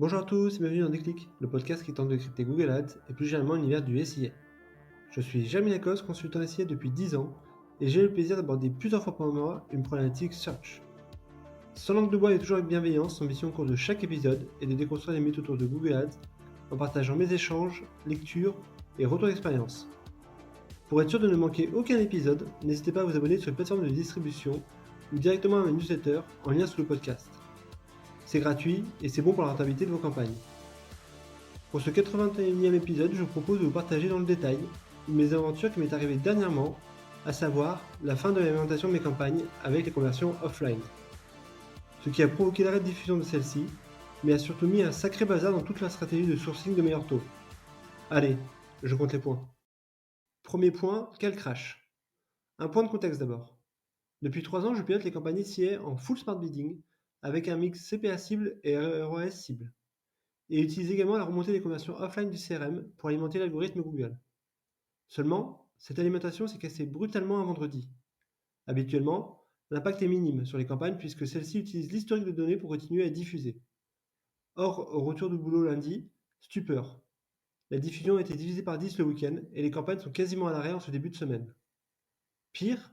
Bonjour à tous et bienvenue dans Déclic, le podcast qui tente de décrypter Google Ads et plus généralement l'univers du SIA. Je suis Jérémy Lacoste, consultant SIA depuis 10 ans et j'ai le plaisir d'aborder plusieurs fois par mois une problématique search. Sans langue de bois et toujours avec bienveillance, son mission au cours de chaque épisode est de déconstruire les mythes autour de Google Ads en partageant mes échanges, lectures et retours d'expérience. Pour être sûr de ne manquer aucun épisode, n'hésitez pas à vous abonner sur une plateforme de distribution ou directement à ma newsletter en lien sous le podcast. C'est gratuit et c'est bon pour la rentabilité de vos campagnes. Pour ce 81e épisode, je vous propose de vous partager dans le détail une de mes aventures qui m'est arrivée dernièrement, à savoir la fin de l'alimentation de mes campagnes avec les conversions offline. Ce qui a provoqué l'arrêt de diffusion de celle-ci, mais a surtout mis un sacré bazar dans toute la stratégie de sourcing de meilleurs taux. Allez, je compte les points. Premier point, quel crash. Un point de contexte d'abord. Depuis 3 ans, je pilote les campagnes SIA en full smart bidding avec un mix CPA cible et ROAS cible, et utilise également la remontée des conversions offline du CRM pour alimenter l'algorithme Google. Seulement, cette alimentation s'est cassée brutalement un vendredi. Habituellement, l'impact est minime sur les campagnes puisque celles-ci utilisent l'historique de données pour continuer à diffuser. Or, au retour du boulot lundi, stupeur. La diffusion a été divisée par 10 le week-end et les campagnes sont quasiment à l'arrêt en ce début de semaine. Pire,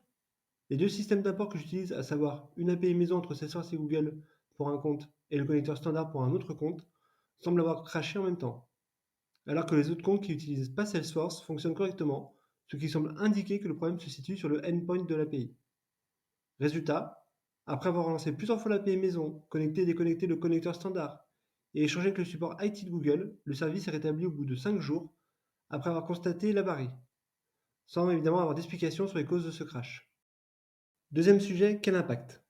les deux systèmes d'import que j'utilise, à savoir une API maison entre Salesforce et Google pour un compte et le connecteur standard pour un autre compte, semblent avoir crashé en même temps, alors que les autres comptes qui n'utilisent pas Salesforce fonctionnent correctement, ce qui semble indiquer que le problème se situe sur le endpoint de l'API. Résultat, après avoir relancé plusieurs fois l'API maison, connecté et déconnecté le connecteur standard, et échangé avec le support IT de Google, le service est rétabli au bout de 5 jours, après avoir constaté l'avarie, sans évidemment avoir d'explication sur les causes de ce crash. Deuxième sujet, quel impact?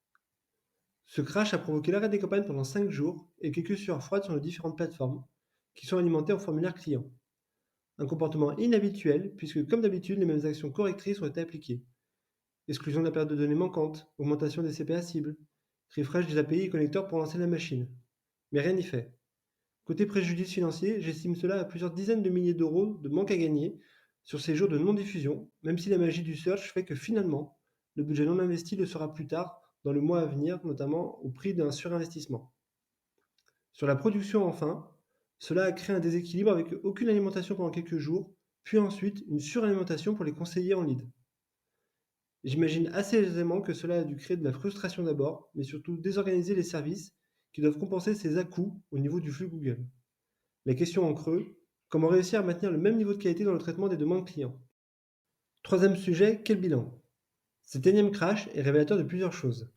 Ce crash a provoqué l'arrêt des campagnes pendant 5 jours et quelques sueurs froides sur nos différentes plateformes, qui sont alimentées au formulaire client. Un comportement inhabituel, puisque comme d'habitude, les mêmes actions correctrices ont été appliquées. Exclusion de la période de données manquante, augmentation des CPA cibles, refresh des API et connecteurs pour lancer la machine. Mais rien n'y fait. Côté préjudice financier, j'estime cela à plusieurs dizaines de milliers d'euros de manque à gagner sur ces jours de non-diffusion, même si la magie du search fait que finalement, le budget non investi le sera plus tard, dans le mois à venir, notamment au prix d'un surinvestissement. Sur la production enfin, cela a créé un déséquilibre avec aucune alimentation pendant quelques jours, puis ensuite une suralimentation pour les conseillers en lead. J'imagine assez aisément que cela a dû créer de la frustration d'abord, mais surtout désorganiser les services qui doivent compenser ces à-coups au niveau du flux Google. La question en creux, comment réussir à maintenir le même niveau de qualité dans le traitement des demandes clients? Troisième sujet, quel bilan? Cet énième crash est révélateur de plusieurs choses.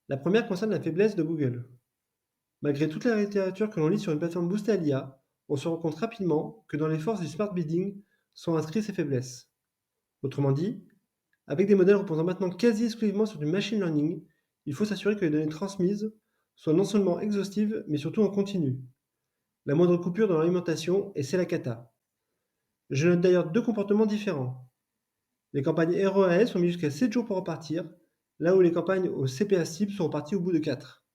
La première concerne la faiblesse de Google. Malgré toute la littérature que l'on lit sur une plateforme boostée à l'IA, on se rend compte rapidement que dans les forces du smart bidding sont inscrites ses faiblesses. Autrement dit, avec des modèles reposant maintenant quasi exclusivement sur du machine learning, il faut s'assurer que les données transmises soient non seulement exhaustives, mais surtout en continu. La moindre coupure dans l'alimentation, et c'est la cata. Je note d'ailleurs deux comportements différents. Les campagnes ROAS sont mis jusqu'à 7 jours pour repartir, là où les campagnes au CPA cible sont reparties au bout de 4.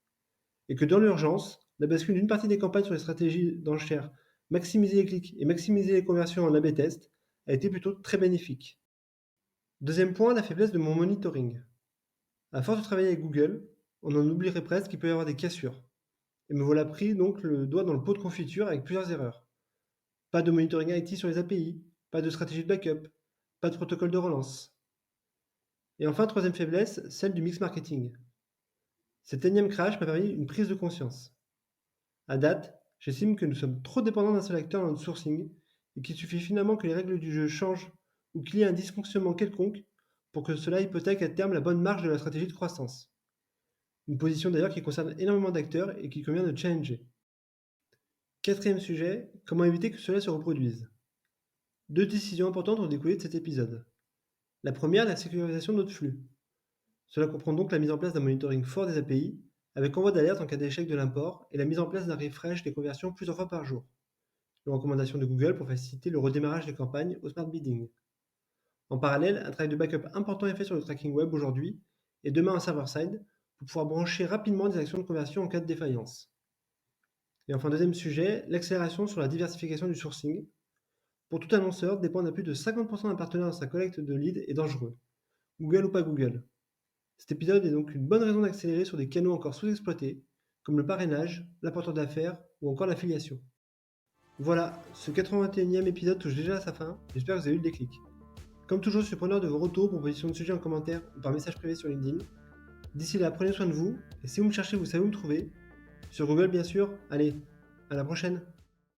Et que dans l'urgence, la bascule d'une partie des campagnes sur les stratégies d'enchères maximiser les clics et maximiser les conversions en A/B test a été plutôt très bénéfique. Deuxième point, la faiblesse de mon monitoring. À force de travailler avec Google, on en oublierait presque qu'il peut y avoir des cassures. Et me voilà pris donc le doigt dans le pot de confiture avec plusieurs erreurs. Pas de monitoring IT sur les API, pas de stratégie de backup, pas de protocole de relance. Et enfin, troisième faiblesse, celle du mix marketing. Cet énième crash m'a permis une prise de conscience. À date, j'estime que nous sommes trop dépendants d'un seul acteur dans notre sourcing et qu'il suffit finalement que les règles du jeu changent ou qu'il y ait un dysfonctionnement quelconque pour que cela hypothèque à terme la bonne marge de la stratégie de croissance. Une position d'ailleurs qui concerne énormément d'acteurs et qu'il convient de challenger. Quatrième sujet, comment éviter que cela se reproduise? Deux décisions importantes ont découlé de cet épisode. La première, la sécurisation de notre flux. Cela comprend donc la mise en place d'un monitoring fort des API, avec envoi d'alerte en cas d'échec de l'import et la mise en place d'un refresh des conversions plusieurs fois par jour. Les recommandations de Google pour faciliter le redémarrage des campagnes au smart bidding. En parallèle, un travail de backup important est fait sur le tracking web aujourd'hui et demain en server-side pour pouvoir brancher rapidement des actions de conversion en cas de défaillance. Et enfin, deuxième sujet, l'accélération sur la diversification du sourcing. Pour tout annonceur, dépendre à plus de 50% d'un partenaire dans sa collecte de leads est dangereux, Google ou pas Google. Cet épisode est donc une bonne raison d'accélérer sur des canaux encore sous-exploités, comme le parrainage, l'apporteur d'affaires ou encore l'affiliation. Voilà, ce 81e épisode touche déjà à sa fin, j'espère que vous avez eu le déclic. Comme toujours, je suis preneur de vos retours, propositions de sujets en commentaire ou par message privé sur LinkedIn. D'ici là, prenez soin de vous, et si vous me cherchez, vous savez où me trouver. Sur Google bien sûr. Allez, à la prochaine!